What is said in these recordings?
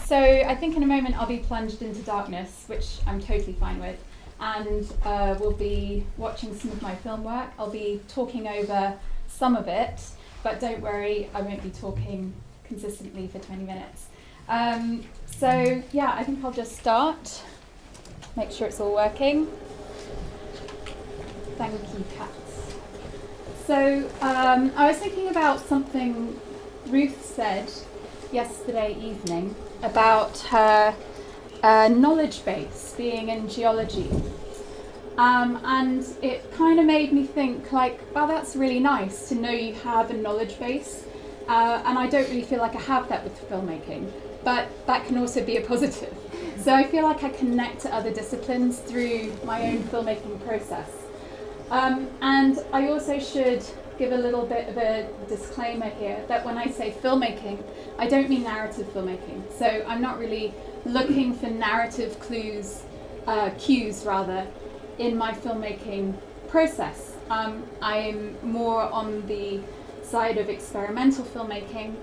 So I think in a moment I'll be plunged into darkness, which I'm totally fine with, and we'll be watching some of my film work. I'll be talking over some of it, but don't worry, I won't be talking consistently for 20 minutes. So yeah, I think I'll just start, make sure it's all working. Thank you, Kat. So I was thinking about something Ruth said yesterday evening about her knowledge base being in geology. And it kind of made me think, like, wow, that's really nice to know you have a knowledge base. And I don't really feel like I have that with filmmaking, but that can also be a positive. So I feel like I connect to other disciplines through my own filmmaking process. And I also should give a little bit of a disclaimer here that when I say filmmaking, I don't mean narrative filmmaking. So I'm not really looking for narrative cues in my filmmaking process. I'm more on the side of experimental filmmaking.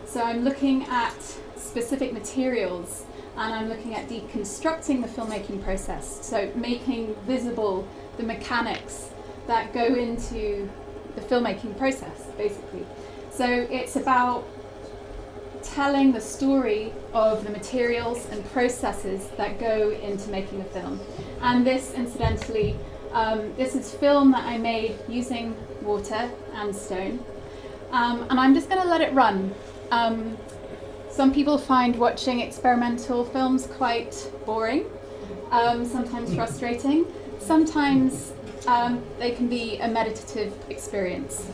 So I'm looking at specific materials and I'm looking at deconstructing the filmmaking process. So making visible the mechanics that go into the filmmaking process, basically. So it's about telling the story of the materials and processes that go into making a film. And this, incidentally, this is film that I made using water and stone. And I'm just gonna let it run. Some people find watching experimental films quite boring, sometimes frustrating. Sometimes they can be a meditative experience.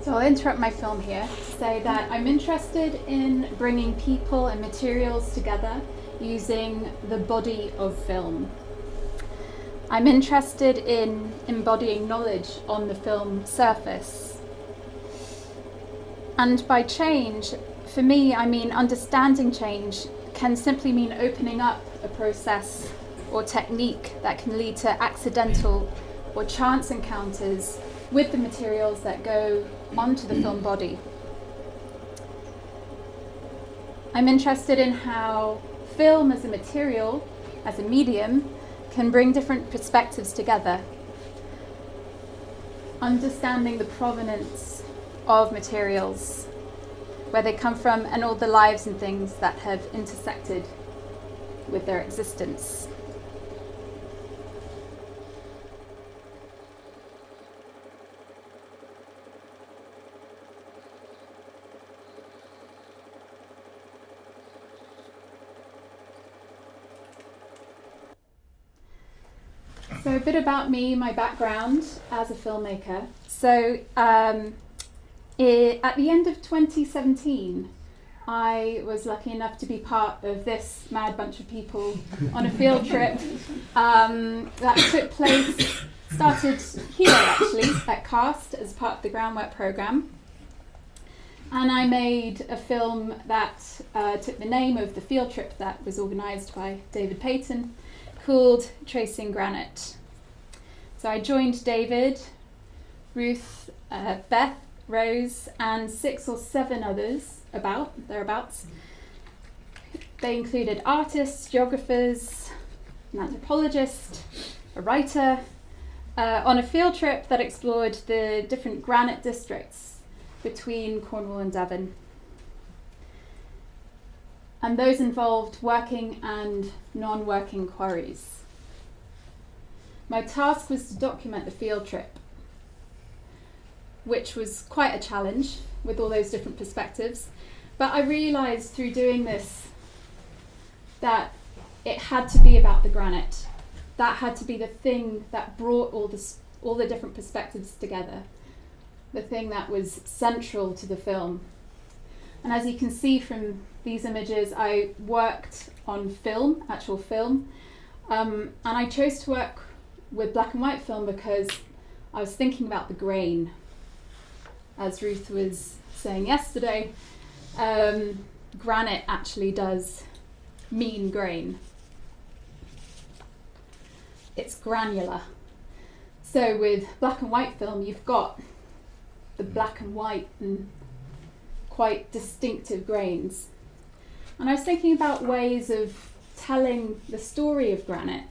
So I'll interrupt my film here to say that I'm interested in bringing people and materials together using the body of film. I'm interested in embodying knowledge on the film surface. And by change, for me, I mean understanding change can simply mean opening up a process or technique that can lead to accidental or chance encounters with the materials that go onto the film body. I'm interested in how film as a material, as a medium, can bring different perspectives together. Understanding the provenance of materials, where they come from, and all the lives and things that have intersected with their existence. So a bit about me, my background as a filmmaker. So at the end of 2017, I was lucky enough to be part of this mad bunch of people on a field trip that took place, started here actually, at CAST as part of the groundwork programme. And I made a film that took the name of the field trip that was organised by David Payton, called Tracing Granite. So I joined David, Ruth, Beth, Rose, and 6 or 7 others thereabouts. They included artists, geographers, an anthropologist, a writer, on a field trip that explored the different granite districts between Cornwall and Devon. And those involved working and non-working quarries. My task was to document the field trip. which was quite a challenge with all those different perspectives. But I realised through doing this that it had to be about the granite. That had to be the thing that brought all the different perspectives together, the thing that was central to the film. And as you can see from these images, I worked on film, actual film, and I chose to work with black and white film because I was thinking about the grain. As Ruth was saying yesterday, granite actually does mean grain. It's granular. So with black and white film, you've got the black and white and quite distinctive grains. And I was thinking about ways of telling the story of granite.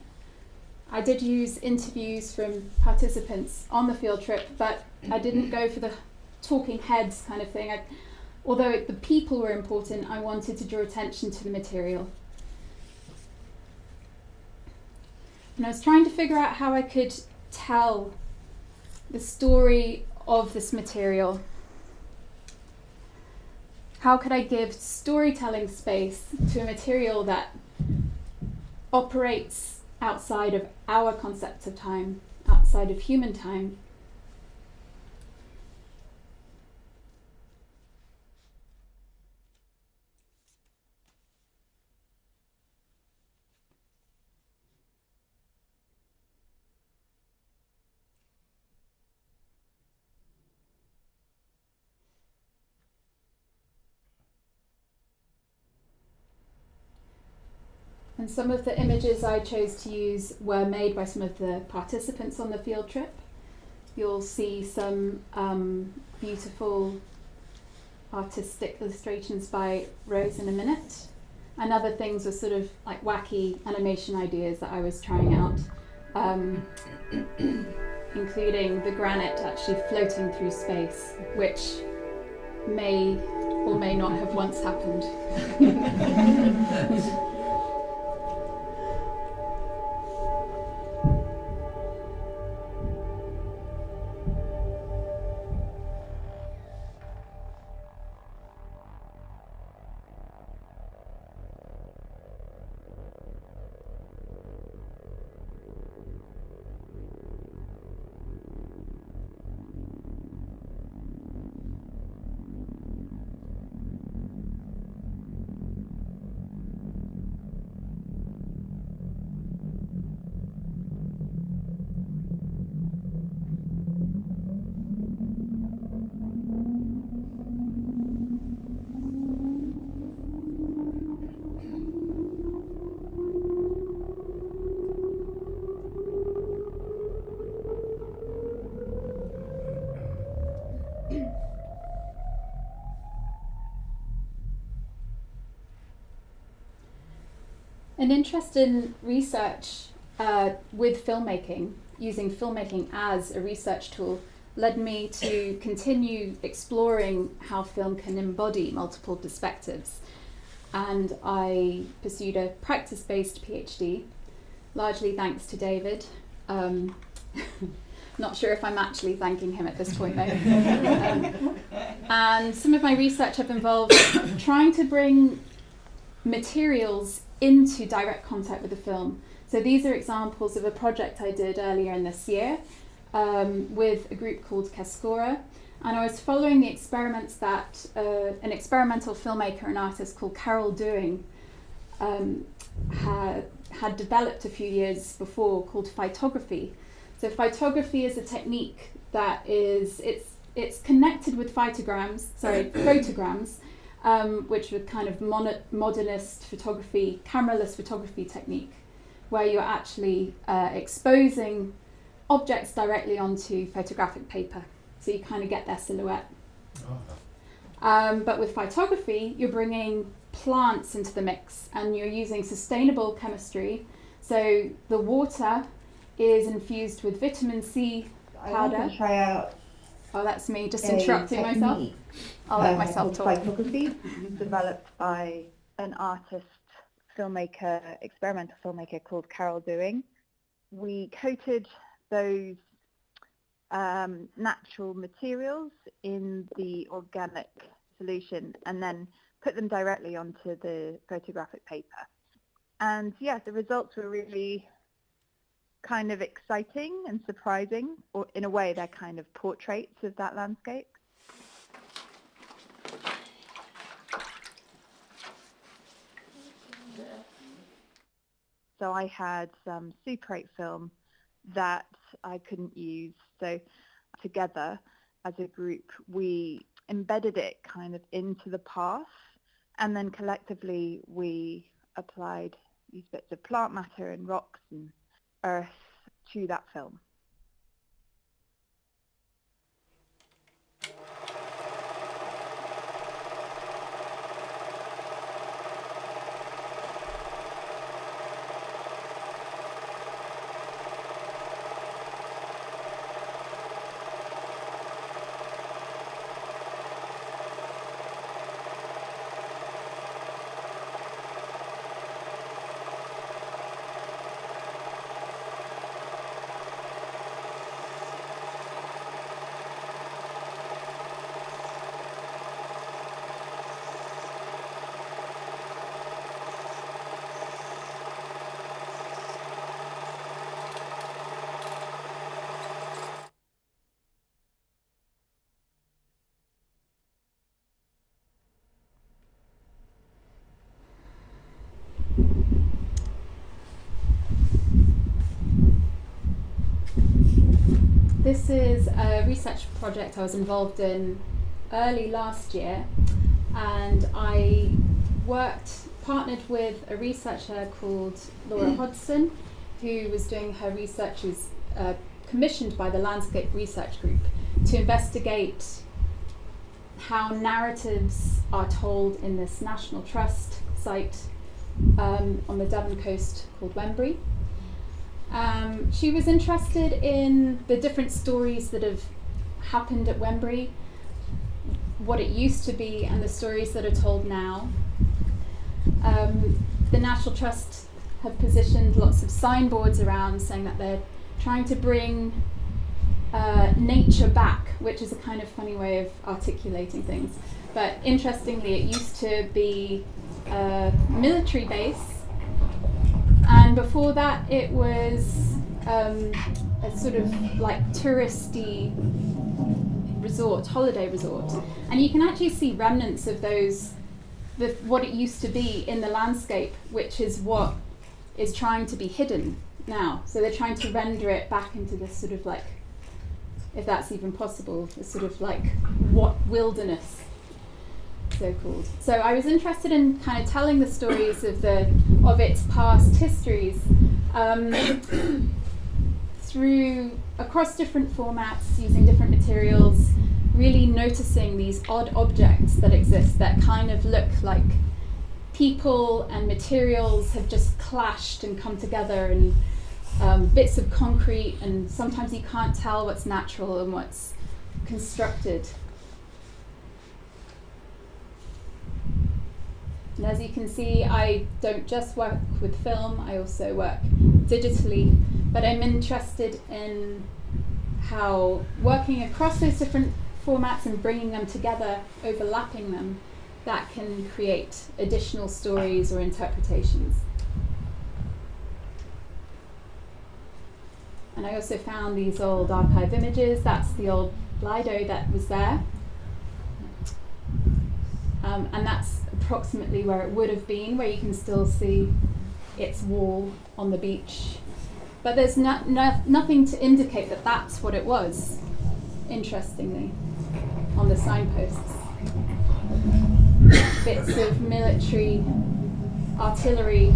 I did use interviews from participants on the field trip, but I didn't go for the talking heads kind of thing. Although the people were important, I wanted to draw attention to the material. And I was trying to figure out how I could tell the story of this material. How could I give storytelling space to a material that operates outside of our concept of time, outside of human time? And some of the images I chose to use were made by some of the participants on the field trip. You'll see some beautiful artistic illustrations by Rose in a minute. And other things were sort of like wacky animation ideas that I was trying out, including the granite actually floating through space, which may or may not have once happened. An interest in research with filmmaking, using filmmaking as a research tool, led me to continue exploring how film can embody multiple perspectives. And I pursued a practice-based PhD, largely thanks to David. Not sure if I'm actually thanking him at this point though. And some of my research have involved trying to bring materials into direct contact with the film. So these are examples of a project I did earlier in this year with a group called Cascora. And I was following the experiments that an experimental filmmaker and artist called Carol Doing had developed a few years before, called phytography. So phytography is a technique that is, it's connected with photograms, which were kind of modernist photography, cameraless photography technique, where you're actually exposing objects directly onto photographic paper. So you kind of get their silhouette. But with phytography, you're bringing plants into the mix and you're using sustainable chemistry. So the water is infused with vitamin C powder. I want to try out. Oh, that's me just interrupting myself. I'll let myself talk. Phytography, developed by an artist, filmmaker, experimental filmmaker called Carol Doing. We coated those natural materials in the organic solution and then put them directly onto the photographic paper. And yeah, the results were really kind of exciting and surprising, or in a way they're kind of portraits of that landscape. So I had some Super 8 film that I couldn't use. So together as a group, we embedded it kind of into the past, and then collectively we applied these bits of plant matter and rocks and earth to that film. This is a research project I was involved in early last year, and I partnered with a researcher called Laura Hodgson, who was doing her research, was commissioned by the Landscape Research Group to investigate how narratives are told in this National Trust site on the Devon coast called Wembury. She was interested in the different stories that have happened at Wembury, what it used to be, and the stories that are told now. The National Trust have positioned lots of signboards around saying that they're trying to bring nature back, which is a kind of funny way of articulating things. But interestingly, it used to be a military base, and before that it was a sort of like touristy resort, holiday resort. And you can actually see remnants of what it used to be in the landscape, which is what is trying to be hidden now. So they're trying to render it back into this sort of like, if that's even possible, this sort of like what wilderness, so-called. So I was interested in kind of telling the stories of its past histories through across different formats, using different materials, really noticing these odd objects that exist that kind of look like people and materials have just clashed and come together, and bits of concrete, and sometimes you can't tell what's natural and what's constructed. And as you can see, I don't just work with film, I also work digitally, but I'm interested in how working across those different formats and bringing them together, overlapping them, that can create additional stories or interpretations. And I also found these old archive images. That's the old Lido that was there. And that's approximately where it would have been, where you can still see its wall on the beach. But there's nothing to indicate that that's what it was, interestingly, on the signposts. Bits of military artillery.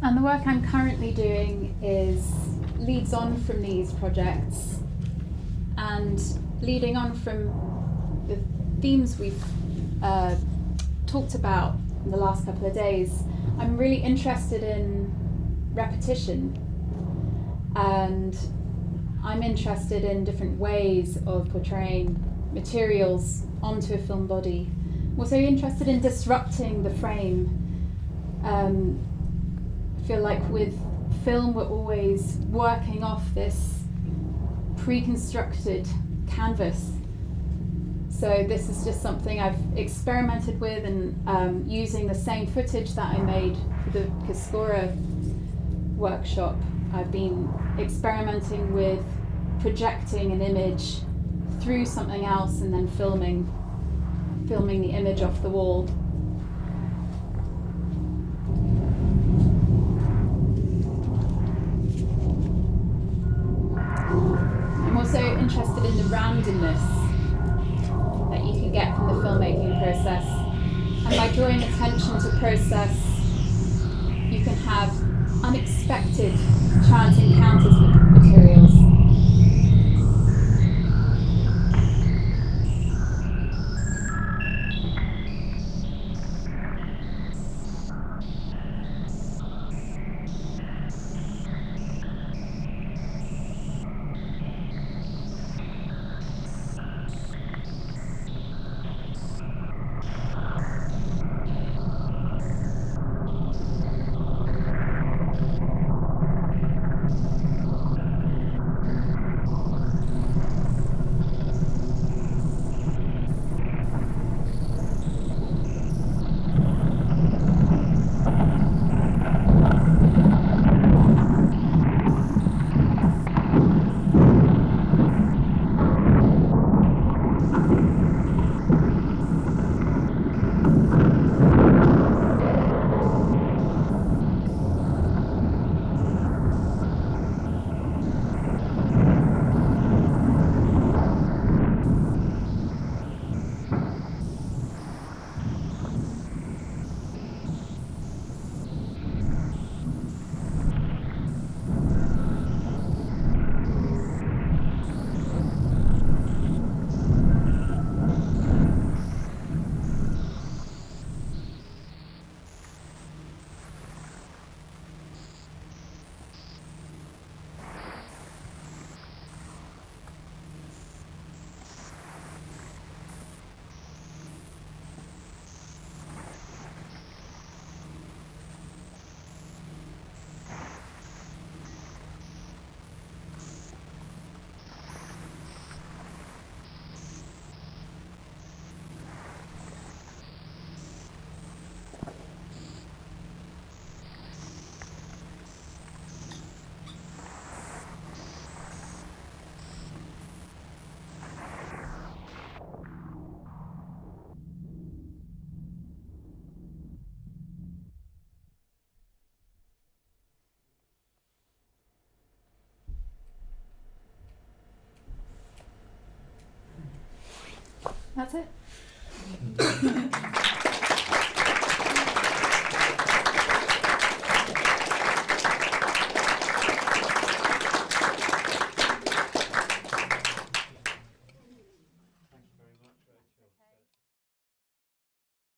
And the work I'm currently doing leads on from these projects, and leading on from the themes we've talked about in the last couple of days. I'm really interested in repetition, and I'm interested in different ways of portraying materials onto a film body. I'm also interested in disrupting the frame. I feel like with film we're always working off this pre-constructed canvas. So this is just something I've experimented with, and using the same footage that I made for the Cascora workshop, I've been experimenting with projecting an image through something else and then filming the image off the wall. I'm also interested in the randomness that you can get from the filmmaking process. And by drawing attention to process, you can have unexpected chance encounters with materials. That's it.